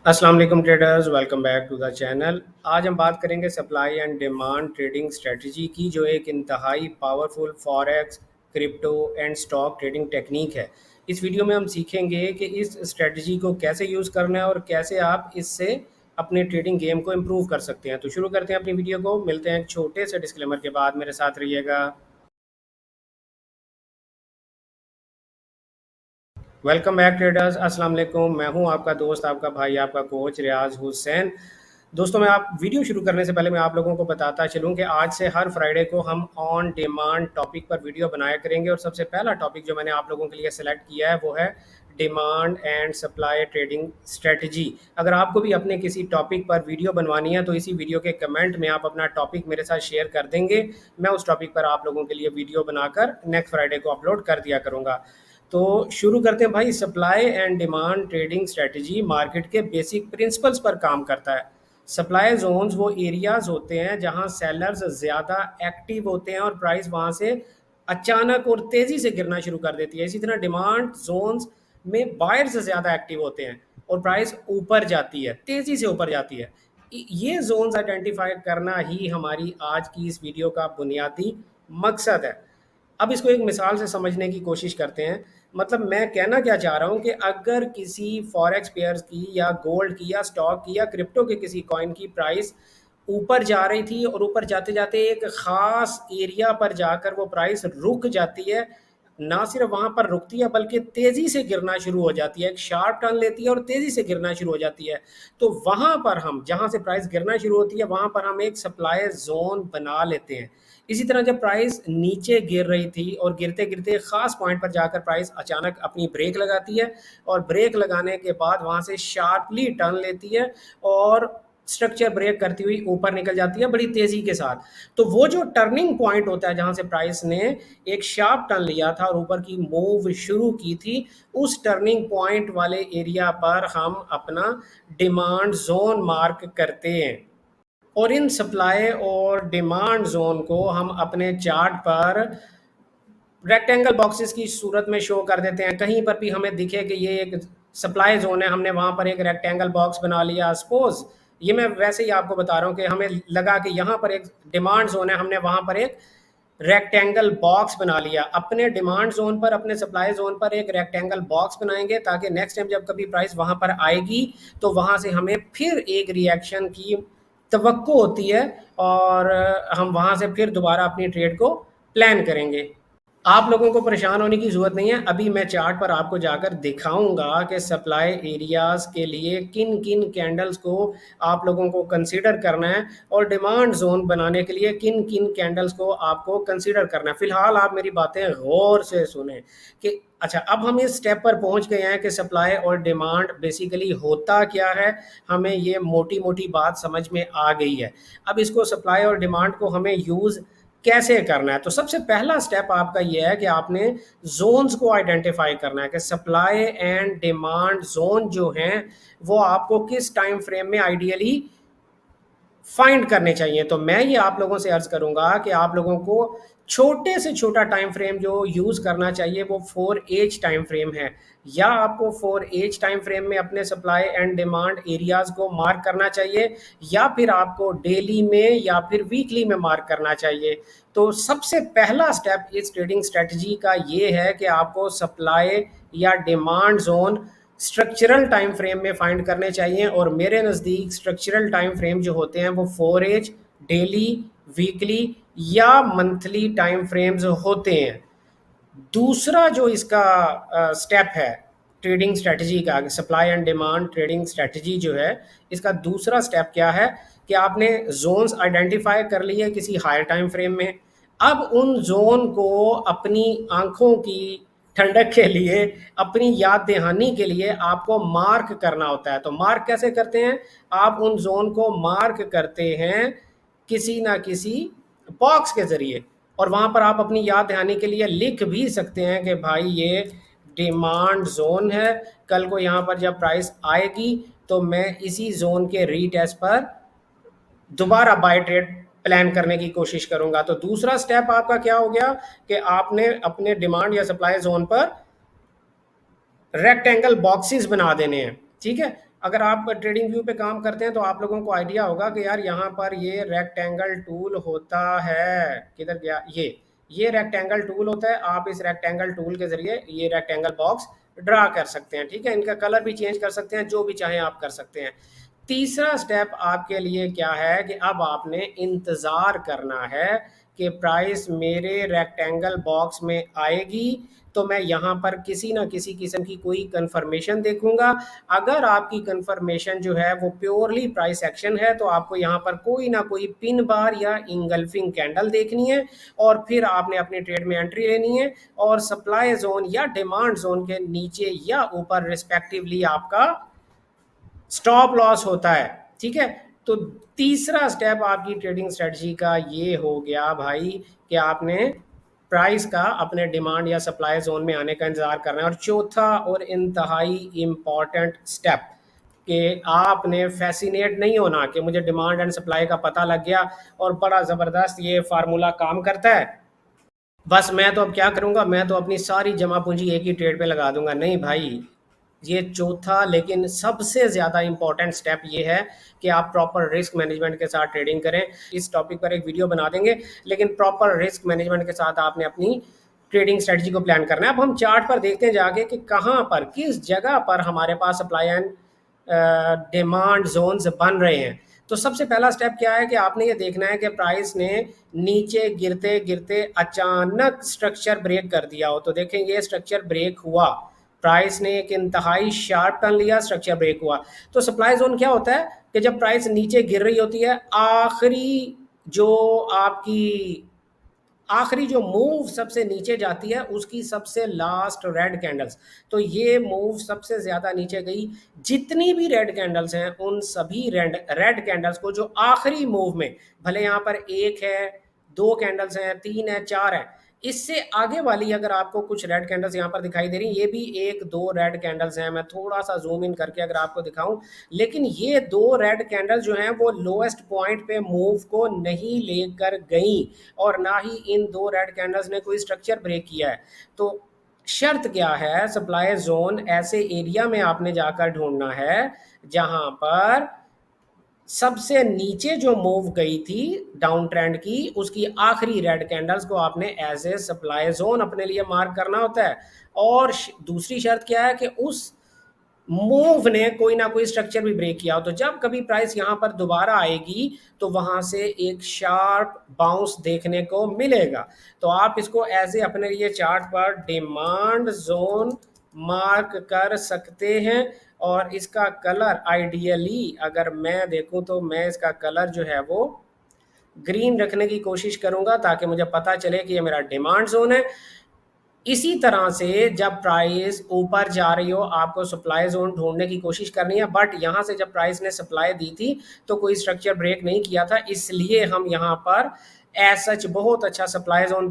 अस्सलाम वालेकुम traders, welcome back to the channel. आज हम बात करेंगे supply and demand trading strategy की, जो एक इंतहाई powerful forex, crypto and stock trading technique है। इस वीडियो में हम सीखेंगे कि इस स्ट्रेटजी को कैसे यूज़ करना है और कैसे आप इससे अपने ट्रेडिंग गेम को इम्प्रूव कर सकते हैं। तो शुरू करते हैं अपनी वीडियो को। मिलते हैं एक छोटे से डिस्क्लेमर के बाद, मेरे साथ रहिएगा। वेलकम बैक ट्रेडर्स, अस्सलाम वालेकुम। मैं हूं आपका दोस्त, आपका भाई, आपका कोच रियाज हुसैन। दोस्तों, मैं आप वीडियो शुरू करने से पहले मैं आप लोगों को बताता चलूं कि आज से हर फ्राइडे को हम ऑन डिमांड टॉपिक पर वीडियो बनाया करेंगे। और सबसे पहला टॉपिक जो मैंने आप लोगों के लिए सेलेक्ट किया है वो है demand and supply trading strategy. अगर आपको भी अपने किसी टॉपिक पर वीडियो बनवानी है तो इसी वीडियो के कमेंट में आप अपना टॉपिक मेरे साथ शेयर कर देंगे। मैं उस टॉपिक पर आप लोगों के लिए वीडियो बनाकर नेक्स्ट फ्राइडे को अपलोड कर दिया करूँगा। तो शुरू करते हैं भाई। Supply and demand trading strategy market के बेसिक प्रिंसिपल्स पर काम करता है। सप्लाई जोन्स वो एरियाज होते हैं जहां सेलर्स ज़्यादा एक्टिव होते हैं और प्राइस वहां से अचानक और तेज़ी से गिरना शुरू कर देती है। इसी तरह डिमांड जोन्स में बायर्स ज़्यादा एक्टिव होते हैं और प्राइस ऊपर जाती है, तेज़ी से ऊपर जाती है। ये जोन्स आइडेंटिफाई करना ही हमारी आज की इस वीडियो का बुनियादी मकसद है। अब इसको एक मिसाल से समझने की कोशिश करते हैं। मतलब मैं कहना क्या चाह रहा हूँ कि अगर किसी फॉरेक्स पेयर्स की या गोल्ड की या स्टॉक की या क्रिप्टो के किसी कॉइन की प्राइस ऊपर जा रही थी और ऊपर जाते जाते एक ख़ास एरिया पर जाकर वो प्राइस रुक जाती है, ना सिर्फ वहाँ पर रुकती है बल्कि तेज़ी से गिरना शुरू हो जाती है, एक शार्प टर्न लेती है और तेज़ी से गिरना शुरू हो जाती है। तो वहाँ पर हम, जहाँ से प्राइस गिरना शुरू होती है, वहाँ पर हम एक सप्लाई ज़ोन बना लेते हैं। इसी तरह जब प्राइस नीचे गिर रही थी और गिरते गिरते ख़ास पॉइंट पर जाकर प्राइस अचानक अपनी ब्रेक लगाती है और ब्रेक लगाने के बाद वहाँ से शार्पली टर्न लेती है और स्ट्रक्चर ब्रेक करती हुई ऊपर निकल जाती है बड़ी तेज़ी के साथ। तो वो जो टर्निंग पॉइंट होता है जहाँ से प्राइस ने एक शार्प टर्न लिया था और ऊपर की मूव शुरू की थी, उस टर्निंग पॉइंट वाले एरिया पर हम अपना डिमांड जोन मार्क करते हैं। और इन सप्लाई और डिमांड जोन को हम अपने चार्ट पर रेक्टेंगल बॉक्सेस की सूरत में शो कर देते हैं। कहीं पर भी हमें दिखे कि ये एक सप्लाई जोन है, हमने वहाँ पर एक रेक्टेंगल बॉक्स बना लिया। सपोज ये मैं वैसे ही आपको बता रहा हूँ कि हमें लगा कि यहाँ पर एक डिमांड जोन है, हमने वहाँ पर एक रेक्टेंगल बॉक्स बना लिया। अपने डिमांड जोन पर, अपने सप्लाई जोन पर एक रेक्टेंगल बॉक्स बनाएंगे ताकि नेक्स्ट टाइम जब कभी प्राइस वहाँ पर आएगी तो वहाँ से हमें फिर एक रिएक्शन की तवक्को होती है और हम वहाँ से फिर दोबारा अपनी ट्रेड को प्लान करेंगे। आप लोगों को परेशान होने की ज़रूरत नहीं है। अभी मैं चार्ट पर आपको जाकर दिखाऊंगा कि सप्लाई एरियाज़ के लिए किन किन कैंडल्स को आप लोगों को कंसीडर करना है और डिमांड जोन बनाने के लिए किन किन कैंडल्स को आपको कंसीडर करना है। फिलहाल आप मेरी बातें गौर से सुने कि अच्छा, अब हम इस स्टेप पर पहुंच गए हैं कि सप्लाई और डिमांड बेसिकली होता क्या है। हमें ये मोटी मोटी बात समझ में आ गई है। अब इसको, सप्लाई और डिमांड को हमें यूज़ कैसे करना है, तो सबसे पहला स्टेप आपका ये है कि आपने जोन्स को आइडेंटिफाई करना है कि सप्लाई एंड डिमांड जोन जो हैं वो आपको किस टाइम फ्रेम में आइडियली फाइंड करने चाहिए। तो मैं ये आप लोगों से अर्ज करूंगा कि आप लोगों को छोटे से छोटा टाइम फ्रेम जो यूज करना चाहिए वो 4H टाइम फ्रेम है। या आपको 4H टाइम फ्रेम में अपने सप्लाई एंड डिमांड एरियाज को मार्क करना चाहिए, या फिर आपको डेली में या फिर वीकली में मार्क करना चाहिए। तो सबसे पहला स्टेप इस ट्रेडिंग स्ट्रेटजी का ये है कि आपको सप्लाई या demand zone structural time frame में फाइंड करने चाहिए। और मेरे नज़दीक स्ट्रक्चरल टाइम फ्रेम जो होते हैं वो 4H, डेली, वीकली या मंथली टाइम फ्रेम्स होते हैं। दूसरा जो इसका स्टेप है ट्रेडिंग स्ट्रेटजी का, supply and demand trading strategy जो है, इसका दूसरा स्टेप क्या है कि आपने जोन्स आइडेंटिफाई कर लिए किसी हायर टाइम फ्रेम में। अब उन जोन को अपनी आंखों की ठंडक के लिए, अपनी याद दहानी के लिए आपको मार्क करना होता है। तो मार्क कैसे करते हैं? आप उन जोन को मार्क करते हैं किसी ना किसी बॉक्स के ज़रिए, और वहाँ पर आप अपनी याद दहानी के लिए लिख भी सकते हैं कि भाई ये डिमांड जोन है, कल को यहाँ पर जब प्राइस आएगी तो मैं इसी जोन के रीटेस्ट पर दोबारा बाय ट्रेड प्लान करने की कोशिश करूंगा। तो दूसरा स्टेप आपका क्या हो गया कि आपने अपने डिमांड या सप्लाई जोन पर रेक्टेंगल बॉक्सेस बना देने हैं। ठीक है, अगर आप ट्रेडिंग व्यू पे काम करते हैं तो आप लोगों को आइडिया होगा कि यार यहाँ पर ये रेक्टेंगल टूल होता है, किधर गया ये रेक्टेंगल टूल होता है। आप इस रेक्टेंगल टूल के जरिए ये रेक्टेंगल बॉक्स ड्रा कर सकते हैं, ठीक है। इनका कलर भी चेंज कर सकते हैं, जो भी चाहें आप कर सकते हैं। तीसरा स्टेप आपके लिए क्या है कि अब आपने इंतज़ार करना है कि प्राइस मेरे रेक्टेंगल बॉक्स में आएगी, तो मैं यहाँ पर किसी ना किसी किस्म की कोई कंफर्मेशन देखूंगा। अगर आपकी कंफर्मेशन जो है वो प्योरली प्राइस एक्शन है तो आपको यहाँ पर कोई ना कोई पिन बार या इंगल्फिंग कैंडल देखनी है, और फिर आपने अपनी ट्रेड में एंट्री लेनी है, और सप्लाई जोन या डिमांड जोन के नीचे या ऊपर रिस्पेक्टिवली आपका स्टॉप लॉस होता है, ठीक है। तो तीसरा स्टेप आपकी ट्रेडिंग स्ट्रेटजी का ये हो गया भाई कि आपने प्राइस का अपने डिमांड या सप्लाई जोन में आने का इंतजार करना है। और चौथा और इंतहाई इंपॉर्टेंट स्टेप कि आपने फैसिनेट नहीं होना कि मुझे डिमांड एंड सप्लाई का पता लग गया और बड़ा ज़बरदस्त ये फार्मूला काम करता है, बस मैं तो अब क्या करूंगा, मैं तो अपनी सारी जमा पूंजी एक ही ट्रेड पे लगा दूंगा। नहीं भाई, ये चौथा लेकिन सबसे ज़्यादा इंपॉर्टेंट स्टेप ये है कि आप प्रॉपर रिस्क मैनेजमेंट के साथ ट्रेडिंग करें। इस टॉपिक पर एक वीडियो बना देंगे, लेकिन प्रॉपर रिस्क मैनेजमेंट के साथ आपने अपनी ट्रेडिंग स्ट्रेटजी को प्लान करना है। अब हम चार्ट पर देखते हैं जाके कि कहाँ पर, किस जगह पर हमारे पास सप्लाई एंड डिमांड जोन्स बन रहे हैं। तो सबसे पहला स्टेप क्या है कि आपने ये देखना है कि प्राइस ने नीचे गिरते गिरते अचानक स्ट्रक्चर ब्रेक कर दिया हो। तो देखेंगे स्ट्रक्चर ब्रेक हुआ, प्राइस ने एक इंतहाई शार्प टर्न लिया, स्ट्रक्चर ब्रेक हुआ। तो सप्लाई जोन क्या होता है कि जब प्राइस नीचे गिर रही होती है, आखिरी जो मूव सबसे नीचे जाती है उसकी सबसे लास्ट रेड कैंडल्स। तो ये मूव सबसे ज्यादा नीचे गई, जितनी भी रेड कैंडल्स हैं उन सभी रेड कैंडल्स को जो आखिरी मूव में, भले यहाँ पर एक है, दो कैंडल्स हैं, तीन है, चार है, इससे आगे वाली अगर आपको कुछ रेड कैंडल्स यहाँ पर दिखाई दे रही, ये भी एक दो रेड कैंडल्स हैं। मैं थोड़ा सा जूम इन करके अगर आपको दिखाऊं, लेकिन ये दो रेड कैंडल्स जो हैं वो लोएस्ट पॉइंट पे मूव को नहीं लेकर गई, और ना ही इन दो रेड कैंडल्स ने कोई स्ट्रक्चर ब्रेक किया है। तो शर्त क्या है, सप्लाई जोन ऐसे एरिया में आपने जाकर ढूंढना है जहां पर सबसे नीचे जो मूव गई थी डाउन ट्रेंड की, उसकी आखिरी रेड कैंडल्स को आपने एज ए सप्लाई जोन अपने लिए मार्क करना होता है। और दूसरी शर्त क्या है कि उस मूव ने कोई ना कोई स्ट्रक्चर भी ब्रेक किया हो। तो जब कभी प्राइस यहां पर दोबारा आएगी तो वहां से एक शार्प बाउंस देखने को मिलेगा। तो आप इसको एज ए अपने लिए चार्ट पर डिमांड जोन मार्क कर सकते हैं। और इसका कलर आइडियली अगर मैं देखूं तो मैं इसका कलर जो है वो ग्रीन रखने की कोशिश करूंगा, ताकि मुझे पता चले कि ये मेरा डिमांड जोन है। इसी तरह से जब प्राइस ऊपर जा रही हो, आपको सप्लाई जोन ढूंढने की कोशिश करनी है। बट यहाँ से जब प्राइस ने सप्लाई दी थी तो कोई स्ट्रक्चर ब्रेक नहीं किया था, इसलिए हम यहाँ पर एज सच बहुत अच्छा सप्लाई जोन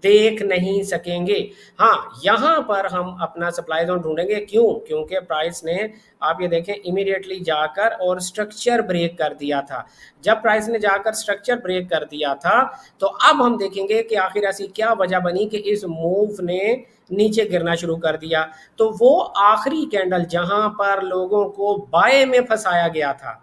देख नहीं सकेंगे। हाँ, यहाँ पर हम अपना सप्लाई जोन ढूंढेंगे। क्यों? क्योंकि प्राइस ने, आप ये देखें, इमीडिएटली जाकर और स्ट्रक्चर ब्रेक कर दिया था। जब प्राइस ने जाकर स्ट्रक्चर ब्रेक कर दिया था तो अब हम देखेंगे कि आखिर ऐसी क्या वजह बनी कि इस मूव ने नीचे गिरना शुरू कर दिया। तो वो आखिरी कैंडल जहां पर लोगों को बाय में फंसाया गया था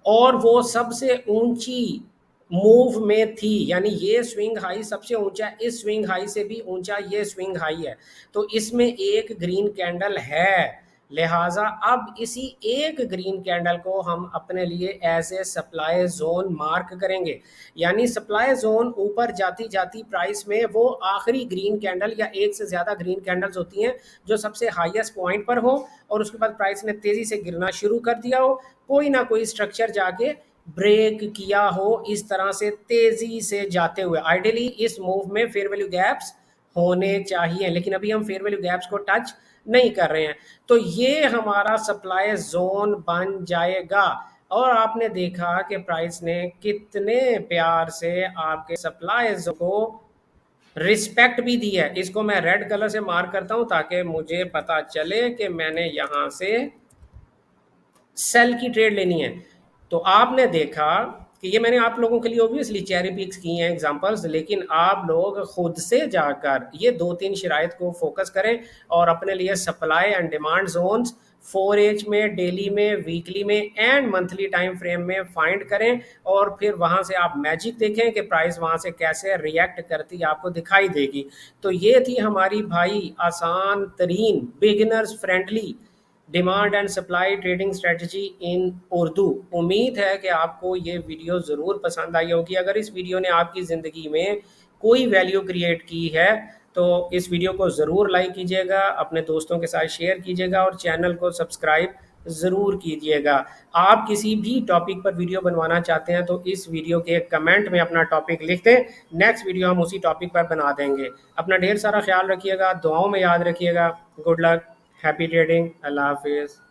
और वो सबसे ऊंची मूव में थी, यानी ये स्विंग हाई सबसे ऊंचा, इस स्विंग हाई से भी ऊंचा ये स्विंग हाई है, तो इसमें एक ग्रीन कैंडल है। लिहाजा अब इसी एक ग्रीन कैंडल को हम अपने लिए as a supply zone mark करेंगे। यानी सप्लाई जोन ऊपर जाती जाती प्राइस में वो आखिरी ग्रीन कैंडल या एक से ज़्यादा ग्रीन कैंडल्स होती हैं जो सबसे हाईएस्ट पॉइंट पर हो और उसके बाद प्राइस ने तेज़ी से गिरना शुरू कर दिया हो, कोई ना कोई स्ट्रक्चर जाके ब्रेक किया हो, इस तरह से तेजी से जाते हुए। आइडियली इस मूव में फेयर वैल्यू गैप्स होने चाहिए, लेकिन अभी हम फेयर वैल्यू गैप्स को टच नहीं कर रहे हैं। तो ये हमारा सप्लाई जोन बन जाएगा। और आपने देखा कि प्राइस ने कितने प्यार से आपके सप्लाई जोन को रिस्पेक्ट भी दी है। इसको मैं रेड कलर से मार्क करता हूं ताकि मुझे पता चले कि मैंने यहां से सेल की ट्रेड लेनी है। तो आपने देखा कि ये मैंने आप लोगों के लिए ऑब्वियसली चेरी पिक्स की हैं एग्जांपल्स, लेकिन आप लोग खुद से जाकर ये दो तीन शराइत को फोकस करें और अपने लिए supply and demand Jones 4H में, डेली में, वीकली में एंड मंथली टाइम फ्रेम में फाइंड करें और फिर वहां से आप मैजिक देखें कि प्राइस वहां से कैसे रिएक्ट करती आपको दिखाई देगी। तो ये थी हमारी भाई आसान तरीन beginners friendly demand and supply trading strategy in Urdu. उम्मीद है कि आपको ये वीडियो ज़रूर पसंद आई होगी। अगर इस वीडियो ने आपकी ज़िंदगी में कोई वैल्यू क्रिएट की है तो इस वीडियो को ज़रूर लाइक कीजिएगा, अपने दोस्तों के साथ शेयर कीजिएगा और चैनल को सब्सक्राइब ज़रूर कीजिएगा। आप किसी भी टॉपिक पर वीडियो बनवाना चाहते हैं तो इस वीडियो के कमेंट में अपना टॉपिक लिख दें, नेक्स्ट वीडियो हम उसी टॉपिक पर बना देंगे। अपना ढेर सारा ख्याल रखिएगा, दुआओं में याद रखिएगा। गुड लक, हैप्पी ट्रेडिंग, अल्लाह हाफिज़।